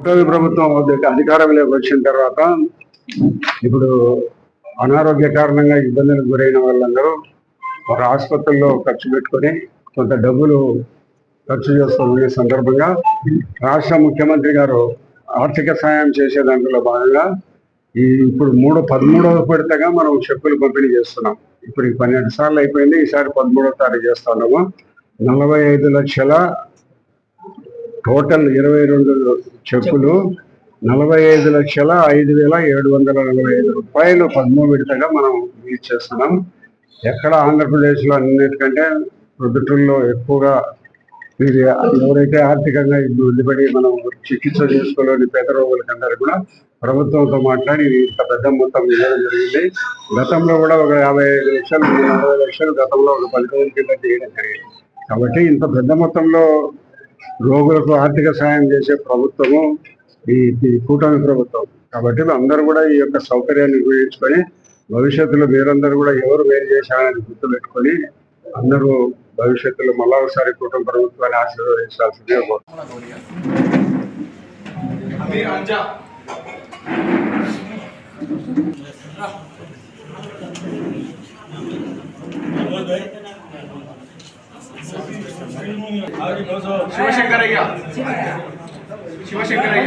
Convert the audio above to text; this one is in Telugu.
కూటమి ప్రభుత్వం అధికారంలోకి వచ్చిన తర్వాత ఇప్పుడు అనారోగ్య కారణంగా ఇబ్బందులకు గురైన వాళ్ళందరూ వారి ఆసుపత్రుల్లో ఖర్చు పెట్టుకొని కొంత డబ్బులు ఖర్చు చేస్తున్న సందర్భంగా రాష్ట్ర ముఖ్యమంత్రి గారు ఆర్థిక సాయం చేసే దాంట్లో భాగంగా ఇప్పుడు 13వ విడతగా మనం చెక్కులు పంపిణీ చేస్తున్నాం. ఇప్పుడు 12 సార్లు అయిపోయింది, ఈసారి 13వ తారీఖు చేస్తున్నాము. 45 లక్షల టోటల్ 22 చెక్కులు 45,05,745 రూపాయలు 13వ విడతగా మనం రిలీజ్ చేస్తున్నాం. ఎక్కడ ఆంధ్రప్రదేశ్లో అన్నిటికంటే ప్రొద్దుటూరులో ఎక్కువగా ఇది ఎవరైతే ఆర్థికంగా ఇబ్బంది పడి మనం చికిత్స చేసుకోలేని పేద రోగులకందరూ కూడా ప్రభుత్వంతో మాట్లాడి ఇంత పెద్ద మొత్తం ఇవ్వడం జరిగింది. గతంలో కూడా ఒక 55 లక్షలు 40 లక్షలు గతంలో ఒక 10 రోజుల కింద చేయడం జరిగింది. కాబట్టి ఇంత పెద్ద మొత్తంలో రోగులకు ఆర్థిక సాయం చేసే ప్రభుత్వము ఈ కూటమి ప్రభుత్వం. కాబట్టి అందరూ కూడా ఈ యొక్క సౌకర్యాన్ని ఉపయోగించుకొని భవిష్యత్తులో మీరందరూ కూడా ఎవరు వేరు చేశారని గుర్తుపెట్టుకొని అందరూ భవిష్యత్తులో మళ్ళా ఒకసారి కూటమి ప్రభుత్వాన్ని ఆశీర్వదించాల్సిందిగా శివశంకరయ్య